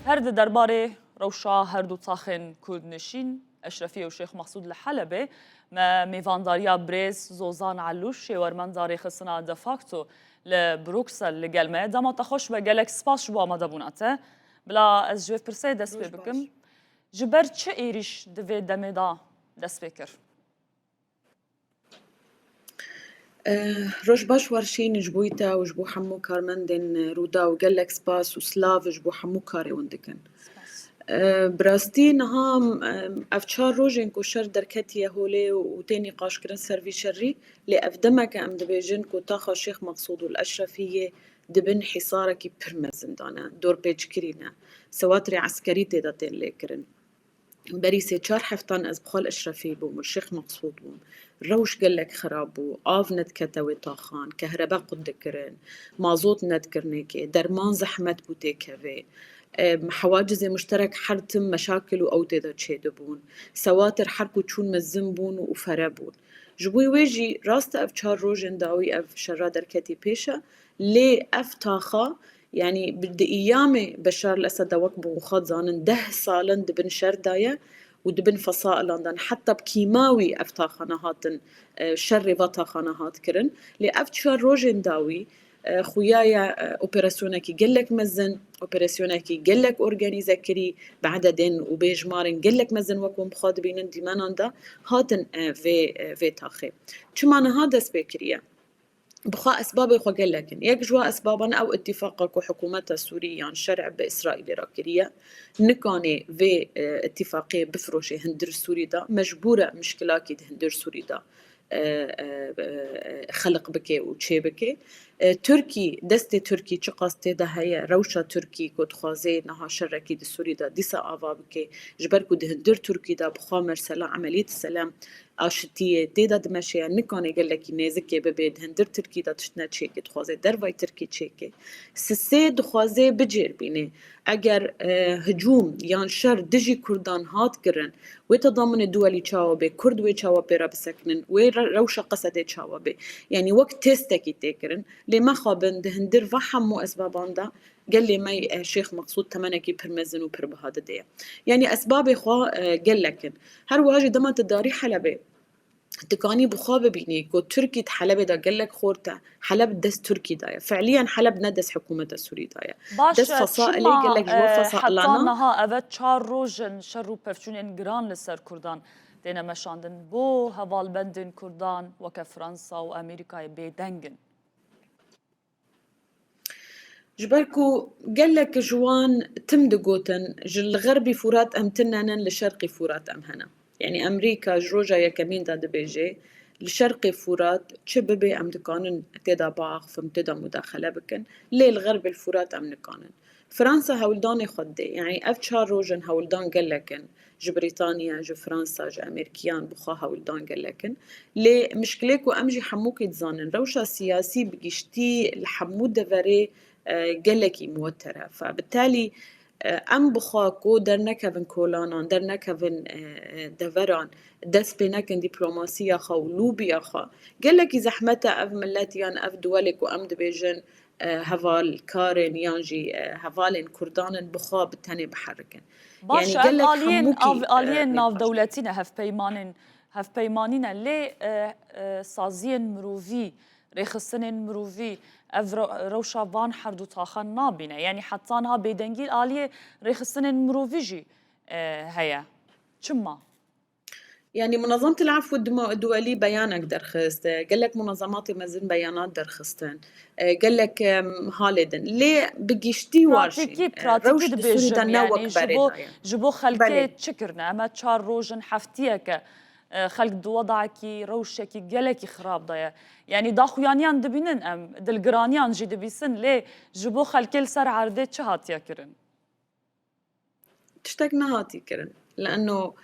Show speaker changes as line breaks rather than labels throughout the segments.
هرد درباره روشا هردو تاخن کردنشین اشرفی و شیخ مقصود لحلبه ما میوانداریا برز زوزان علوش شورمن داری خصنا دفاکتو لبروکسل لگلمه دما تخوش به گلک سپاس شو آماده بوناته بلا از جوف پرسه دست بکم جبر چه ایریش دوی دمه دا دست بکر
روش باش ورشين جبويتا وجبو حمو كارمندن رودا وقالك سباس وسلاف جبو حمو كاري وندكن براستي نهام افشار روجين كو شر دركتي هولي وتاني قاش كرن سرفي شري لأفدمك ام دبيجن كو تاخا شيخ مقصود والأشرفية دبن حصاركي برمزن دانا دور بيج كرينا سواتري عسكري تيداتين ليكرن بريسي چار حفتان از بخال اشرفي بوم الشيخ مقصود بوم روش قالك خرابو آف ندكتاوي طاخان كهرباء قد كرن مازوت ندكرنيكي درمان زحمت بوتي كافي حواجز مشترك حرتم مشاكل وأوتيدا تشيدبون سواتر حركو تشون مزنبون وفرابون جبوي ويجي راست اف چار روجن داوي اف شرا دركتي بيشا لي اف تاخا يعني بدي ايامي بشار الاسد وقبو وخاد زانن 10 سالن دبن شر دايا ودبن فصائل دان حتى بكيماوي افتا خانهاتن شر فتا خانهات كرن لي افتشار روجن داوي خويايا اوبراسيونكي قلك مزن اوبراسيونكي قلك اورغانيزا كري بعددين وبيجمارن قلك مزن وكم خاطبين ديماناندا هاتن في تاخي چمانا هذا سبيكريا بخا أسباب خو قال لكن يك جوا أسبابنا أو اتفاقك وحكومة السورية يعني شرع بإسرائيل راكرية نكاني في اتفاقية بفروشي هندر سوري دا مجبورة مشكلاكي هندر سوري دا خلق بكي وشي بكي تركي دستي تركي چقاستي ده هي روشة تركي كود خوازي نها شركي دي سوري دا ديسا آفا بكي جبركو ده هندر تركي دا بخا مرسلا عملية السلام آشتیه دیدا دمشه نکانه گله کی نزدیکی ببید هندر ترکی دا تشنه چه که دخوازه در وای ترکی چه که سه دخوازه بجر بینه اگر هجوم یان شر دجی کردان هات کرن و تضامن دولی چاوبه کرد و چاوبه را بسکنن و روش قصده چاوبه یعنی وقت تستکی تکرن لما خابن ده هندر وحمو اسبابان دا قال لي ماي شيخ مقصود تمنكي برمزن وبربهذا دي يعني اسباب خوا قال لكن هر واجي دما تداري حلبه تقاني بخابه بيني كو تركي حلب دا قال لك خورته حلب دس تركي دايا فعليا حلب ندس حكومة السوري دايا دس فصائلي قال لك جوا فصائلنا
حتى نها أبد شار روجن شرو بفشون جران لسر كردان دينا مشاندن بو هوال بندن كردان وكفرنسا وأمريكا بيدنجن
جبركو قال لك جوان تمدقوتن جل غربي فورات أم تننن لشرقي فورات أم هنا يعني أمريكا جروجا يا كمين دا دبيجي لشرقي فورات تشببي أم دكانن تدا باغ فمتدا مداخلة بكن ليه الغرب الفورات أم نكانن فرنسا هولدان خدي يعني أفتشار روجن هولدان قال لكن جو بريطانيا جو فرنسا جو أمريكيان بخا هولدان قال لكن ليه مشكلكو أمجي حموكي تزانن روشا سياسي بقيشتي الحمود دفري قال لكي موترة فبالتالي ام بخاكو در نکوین کولانان در نکوین دوران دست به نکن دیپلماسیا خا و لوبیا خا گلکی زحمت اف ملتیان اف دولک و ام دبیجن هوال کارن یانجی هوالن کردانن بخا بتنی بحرکن
يعني قلك آلين ناف دولتنا هف بيمانين لي سازين مروفي رخصن مروفي اف روشا وان حردو تاخان نابينه يعني حتى انها بيدنجيل آلية رخصن مروفيجي هيا شما
يعني منظمة العفو الدولي بيانك درخست قال لك منظمات مزن بيانات درخستن قال لك هالدن ليه بقيشتي وارشين
روش دبيجن يعني جبو خلقي تشكرنا اما تشار روجن حفتيك خلق دوضعكي روشكي قالكي خراب ضيا يعني داخويانيان دبينن ام دلقرانيان جي دبيسن ليه جبو خلقي سر عرضي تشهات يا كرن
تشتقنا هاتي كرن لانه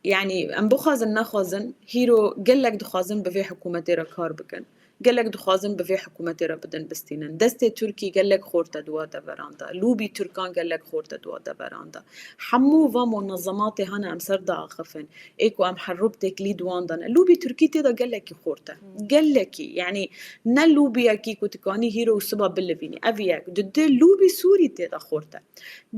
يعني ام بخازن نخازن هيرو قال لك دخازن بفي حكومة ركار بكن قال لك دخازن بفي حكومتي ربدن بستينن دستي تركي قال لك خورتا دوادا براندا لوبي تركان قال لك خورتا دوادا براندا حمو و منظمات هنا ام سردا اخفن ايكو ام حربتك لي دواندن لوبي تركي تدا قال لك خورتا قال لك يعني نلوبي اكي كوتكاني هيرو سبب بالليفيني افياك ضد لوبي سوري تدا خورتا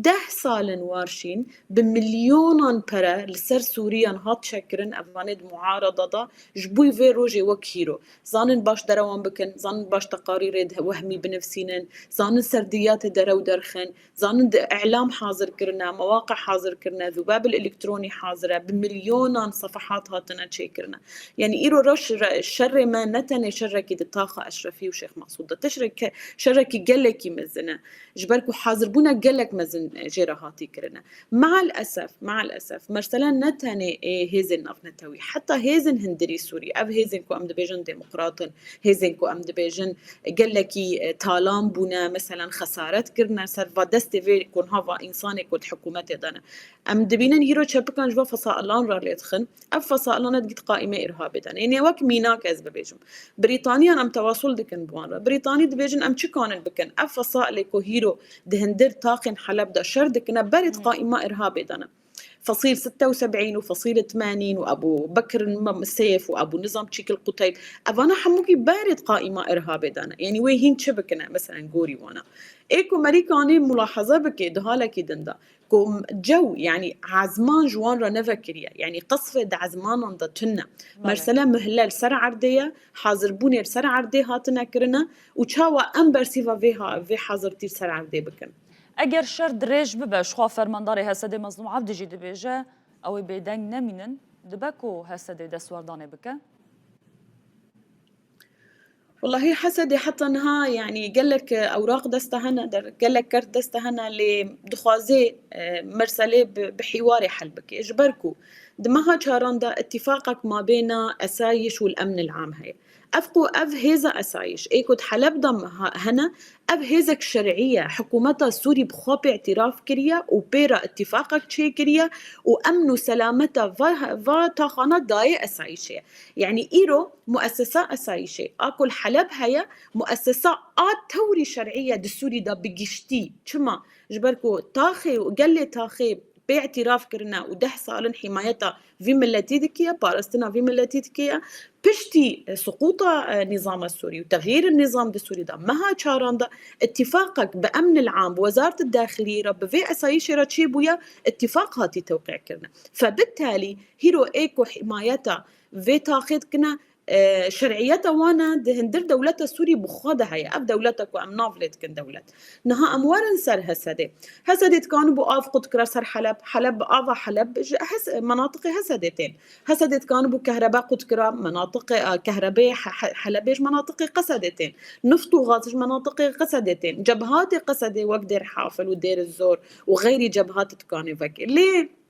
10 سال وارشين بمليون برا لسر سوريا هات شكرن افاند معارضه دا جبوي في روجي وكيرو زانن باش دروان بكن زانن باش تقارير وهمي بنفسينن زانن سرديات درو درخن زانن اعلام حاضر كرنا مواقع حاضر كرنا ذباب الالكتروني حاضره بمليون صفحات هاتنا تشكرنا يعني ايرو رش الشر ما نتني شركي دطاخه اشرفي وشيخ مقصود تشرك شركي قالك مزنا جبركو حاضر بونا قالك مزن جراهاتي كرنا مع الاسف مرسلا نتني هيزن نفنتوي حتى هيزن هندري سوري اب هيزن كو ام دبيجن ديمقراطن هيزن كو ام دبيجن قالكي تالام بونا مثلا خسارات كرنا سرفا دستي كون هافا انساني كود حكومتي دانا ام دبينن هيرو تشبكان جوا فصائلان راليتخن اب فصائلان دقت قائمه ارهابي دانا يعني وك ميناك از ببيجم بريطانيا ام تواصل دكن بوان بريطاني دبيجن ام تشكان بكن اب فصائل كو هيرو دهندر طاقن حلب دا شردكنا برد قائمه ارهابي دانا فصيل 76 وفصيل 80 وابو بكر السيف وابو نظام تشيك القتيب افانا حموكي بارد قائمه ارهابي دانا يعني وين شبكنا مثلا غوري وانا ايكو مريكاني ملاحظه بك دهالك دندا كم جو يعني عزمان جوان را نفكريا يعني قصفه عزمان دا تنا مرسلا مهلال سر عرديه حاضر بونير سر عرديه هاتنا كرنا وچاوا امبر سيفا في حاضر تير سر عرديه بكن
اگر شر دريج بباش خوا فرمانداري هسدي مظلوم عبد جي دبيجا او بيدنگ نمينن دباكو هسدي دسورداني بك
والله حسدي حتى انها يعني قال لك اوراق دستهنا قال لك كرت دستهنا لدخازي مرسله بحوار حلبك اجبركو دمها شارندا اتفاقك ما بين اسايش والامن العام هي افقو اف هيزا اسايش ايكود حلب دم هنا اف هيزك شرعيه حكومتها السوري بخوب اعتراف كريا وبيرا اتفاقك تشي كريا وامن وسلامتها فا تاخانا داي اسايشه يعني ايرو مؤسسه اسايشه اكل حلب هي مؤسسه توري شرعيه دستوري دا بقشتي كما جبركو تاخي وقال لي تاخي باعتراف كرنا وده صالن حمايتها في ملتي دكية بارستنا في ملتي دكية بشتي سقوط النظام السوري وتغيير النظام السوري ده مها شاران ده اتفاقك بأمن العام بوزارة الداخلية رب في أسايش راتشيبويا اتفاق هاتي توقع كرنا فبالتالي هيرو ايكو حمايتها في تاخد كنا شرعيتها وانا دهندر دولتها السوري بخوضها هي اب دولتك وام نافلت كن دولت نها اموارن سر هسدي كانوا بقاف قد كرا سر حلب افا حلب مناطق هسدي كانوا بكهرباء قد كرا مناطق كهرباء حلبيش مناطق قصدتين نفط وغاز مناطق قصدتين جبهات قصدي وقدر حافل ودير الزور وغير جبهات تكانوا فكر ليه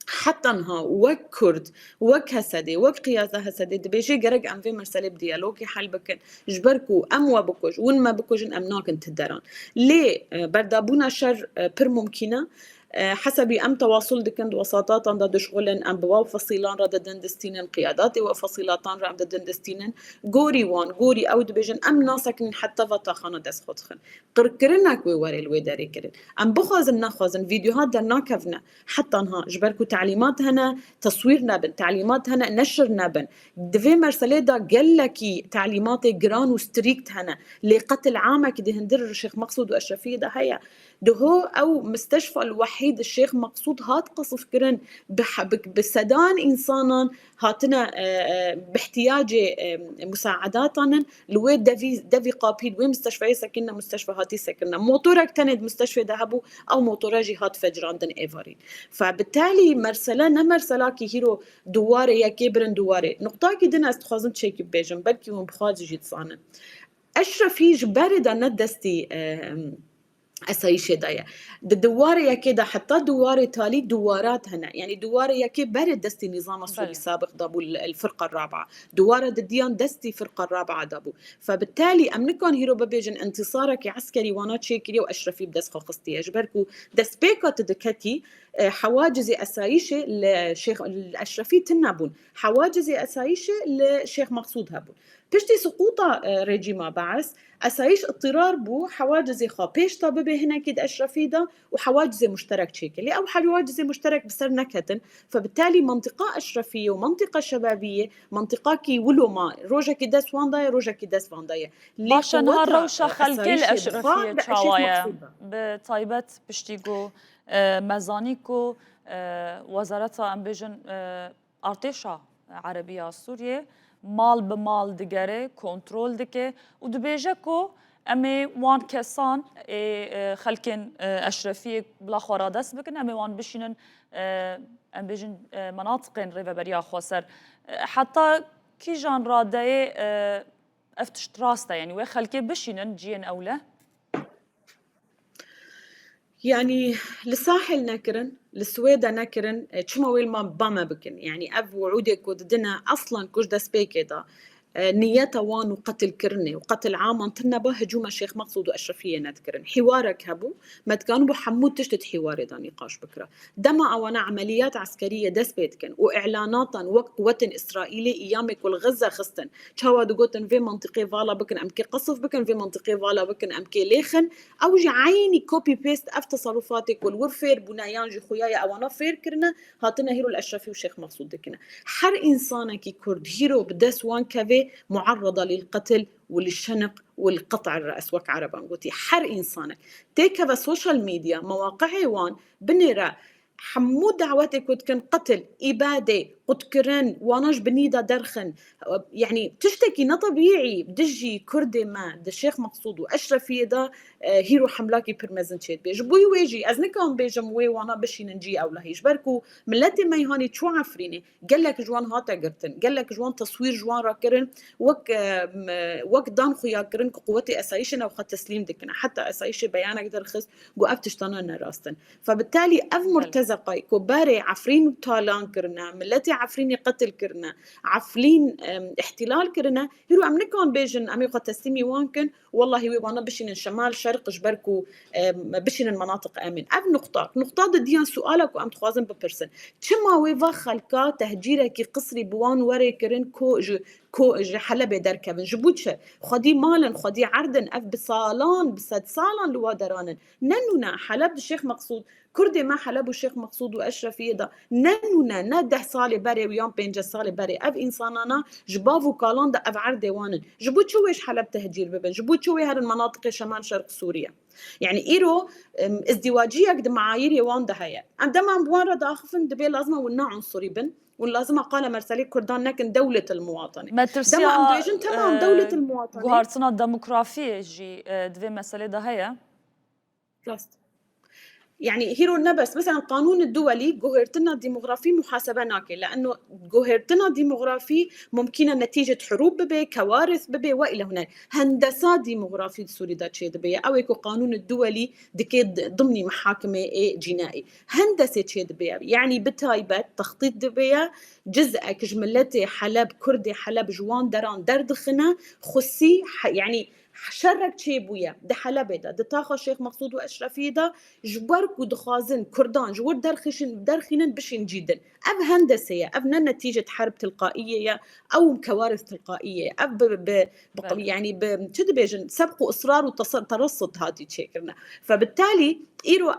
حتى انها وك كرد وك هسدي وك قياسة هسدي دبيجي قرق ام في مرسلة بديالوجي حل بكن جبركو ام وبكوج وين ما بكوج ام ناكن تدران ليه بردابونا شر بر ممكنة حسب ام تواصل دكن وساطات عند دشغلن ام بواو فصيلان رد دندستينن قيادات وفصيلاتان رد دندستينن غوري او دبيجن ام ناسكن حتى فتاخنا دس خدخن قركرنك ووري الويداري كرن ام بخازن ناخازن فيديوهات درنا كفنا حتى انها جبركو تعليمات هنا تصوير نابن تعليمات هنا نشر نابن دفي مرسله دا قالكي تعليمات جران وستريكت هنا لقتل عامك دي هندر الشيخ مقصود واشرفيه ده هي دهو او مستشفى الوحيد الشيخ مقصود هات قصف كرن بسدان انسانا هاتنا باحتياج مساعداتنا لوين دافي قابيل وين مستشفى سكننا مستشفى هاتي سكننا موتورك تند مستشفى ذهبوا او موتورا جهات فجران دن ايفارين فبالتالي مرسلا نمرسلاكي هيرو دواري يا كبرن دواري نقطاكي دنا استخازم تشيك بيجن بلكي وم بخاز جيت صانن اشرفي جباري دا ندستي اسايشه دايا دواري كده حتى دواري تالي دوارات هنا يعني دواري كي برد دستي نظام السوري السابق دابو الفرقه الرابعه دواره ديان دستي فرقه الرابعه دابو فبالتالي امنكون هيرو ببيجن انتصارك عسكري وانا تشيكري واشرفي بدس خقستي اجبركو دسبيكا تدكتي حواجز اسايشه لشيخ الاشرفي تنابون حواجز اسايشه لشيخ مقصود هابون بشتي سقوطة ريجيما بعث أسايش اضطرار بو حواجز خا بيشتا ببي هنا كيد أشرفيدا وحواجز مشترك شكلي أو حواجز مشترك بسر نكتن. فبالتالي منطقة أشرفية ومنطقة شبابية منطقة كي ولو ما روجا كي داس واندايا روجا كي داس واندايا
باشا نهار روشا خلكي الأشرفية تشاوايا بطيبت بشتيقو مزانيكو وزارتها ام بيجن ارتشا عربيه سوريه مال بمال دگره کنترل دکه و دبیجه کو امی وان کسان خلکن اشرفیه بلا خورادس بکن امی وان بشینن ام بيجن مناطق ريفابريا خسر حتى كي جان راداي افتش تراستا يعني وخلكي بشينن جين اوله
يعني للساحل نكرن للسويدة نكرن تشمويل ما باما بكن يعني أب وعودك ودنا أصلا كوش دا سبيكيدا نيتا وان وقتل كرني وقتل عاما تنبا هجوم الشيخ مقصود وأشرفية نذكرن حوارك هبو ما تكانوا بحمود تشتت حواري دا نقاش بكرة دما أوانا عمليات عسكرية دس بيتكن وإعلاناتا وقوة إسرائيلية إيامك والغزة خستن تشاوا دقوتن في منطقة فالا بكن أمكي قصف بكن في منطقة فالا بكن أمكي ليخن أو جي عيني كوبي بيست أف تصرفاتك والورفير بنايان جي خويايا أوانا فير كرنا هاتنا هيرو الأشرفي وشيخ مقصود دكنا حر إنسانك كرد هيرو بدس وان كافي معرضة للقتل وللشنق والقطع الرأس وك عربا قلتي حر إنسانك تيكا بالسوشيال ميديا مواقع وان بنرى حمود دعواتك كن قتل إبادة قدكرن واناش بنيدا درخن يعني تشتكي نطبيعي بدجي كردي ما د الشيخ مقصود وأشرفية دا هيرو حملاكي برمزن شيد بيج بوي ويجي أزنكم بيجم وي وانا بشي ننجي أو لهيش بركو ملاتي ما يهاني شو عفريني قالك جوان هاتا قرتن قالك جوان تصوير جوان راكرن وك دان خويا كرن قوتي أسايشنا وخد تسليم دكنا حتى أسايش بيانك درخص قوأفتشتانا راستن فبالتالي أف مرتزقاي كباري عفرين تالان كرنا ملاتي عفرين قتل كرنا عفلين احتلال كرنا هيرو أمنكون بيجن أمي قد تسليمي وانكن والله هو وانا بشين شمال شرق جبركو بشين المناطق آمن أب نقطة ديان سؤالك وأم تخوازن ببرسن تشما ويفا خلقا تهجيرك قصري بوان وري كرن كو حلبة دركبن جبوتشا خدي مالن خدي عردن أف بصالان بسد صالان لوادرانن ننونا حلب الشيخ مقصود كردي ما حلب الشيخ مقصود وأشرفية دا ننونا نده صالي بري ويوم بينجا صالي بري أف إنسانانا جبافو كالان دا أف عرده وانن جبوت شويش حلب تهجير ببن جبوت شوي هذا المناطق شمال شرق سوريا يعني إيرو ازدواجية قد معايير يوان ده هيا عندما بوان داخفن دبي لازمة ونا عنصري بن ولازم قال مرسلي كردان نكن دولة المواطنة
ما ترسيا
تمام دولة المواطنة
جوهرتنا الديمقراطية جي دفي مسألة ده هيا
يعني هيرو نبس مثلا القانون الدولي جوهرتنا ديموغرافي محاسبة ناكل لأنه جوهرتنا ديموغرافي ممكنة نتيجة حروب ببي كوارث ببي وإلى هناك هندسة ديموغرافي سوري دا تشي دبي أو يكو قانون الدولي دكيد ضمني محاكمة جنائي هندسة تشي دبي يعني بتايبت تخطيط دبي جزء كجملتي حلب كردي حلب جوان دران دردخنا خصي يعني شرك تشيبويا ده حلبة ده تاخو الشيخ مقصود وأشرفية ده جبرك ودخازن كردان جور درخينن بشين جدا أب هندسية أب نتيجة حرب تلقائية أو كوارث تلقائية أب يعني شد بيجن سبق إصرار وترصد هذه تشكرنا فبالتالي إيرو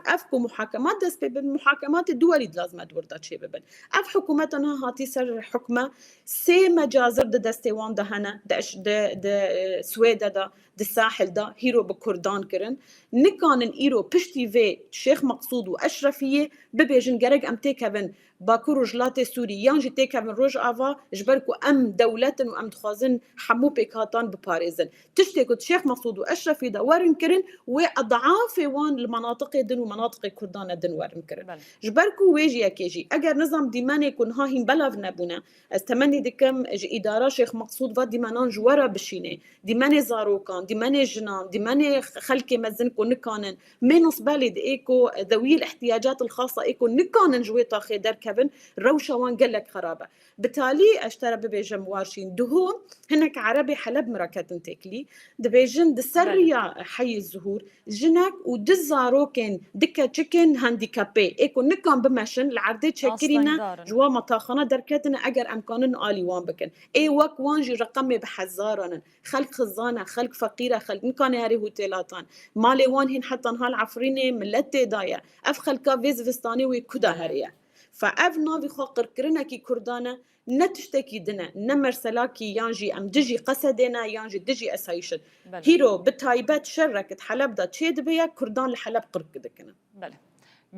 أفكو محاكمات دس بالمحاكمات الدولية لازم أدور دا شيء ببن أف حكومتنا هاتي سر حكمة سي مجازر دستيوان ده هنا ده سويدا ده الساحل ده هيرو بكردان كرن نكان إيرو بشتي في شيخ مقصود وأشرفية ببيجن جرق أم تيكابن باكو رجلات سوري يانجي تيكابن روج آفا جبركو أم دولتن وأم دخازن حمو بيكاتان بباريزن تشتكو شيخ مقصود وأشرفية ده ورن كرن وأضعاف وان المناطق دن ومناطق كردان دن ورن كرن جبركو ويجي كيجي أجر نظام ديماني يكون هاهم بلغنا بنا استمني دكم إدارة شيخ مقصود فا ديمانان جوارا بشيني ديماني زاروكان دي ماني جنان دي ماني خلكي مزنكو نكانن مينوس بالد ايكو ذوي الاحتياجات الخاصة ايكو نكانن جويتا خيدر كبن روشة وان قلك خرابة بالتالي اشترى ببيجن موارشين دهو هناك عربي حلب مركتن تكلي دبيجن دسريا حي الزهور جنك ودزاروكن دكا تشيكن هانديكابي ايكو نكان بمشن العردي تشكرينا جوا مطاخنا دركتنا اجر امكانن الي وان بكن اي وك وانجي رقمي بحزارن خلق خزانه خلق فقيره خلق نكان هاري هوتيلاتان مالي وان هن حتى هالعفرينه ملتي دايا اف خلقا فيز فستاني ويكودا هاريا فاف نافي خو قركرنا كي كردانه نتشتكي دنا نمرسلاكي يانجي ام دجي قصدنا يانجي دجي اسايشن هيرو بتايبات شركت حلب دا تشيد بيا كردان لحلب قرك دكنا
بله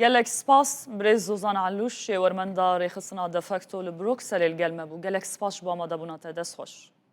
قالك سباس بريز زوزان علوش ورمندا ريخصنا دفاكتو لبروكسل القلمة بو قالك سباس بوما دابونا تدس خوش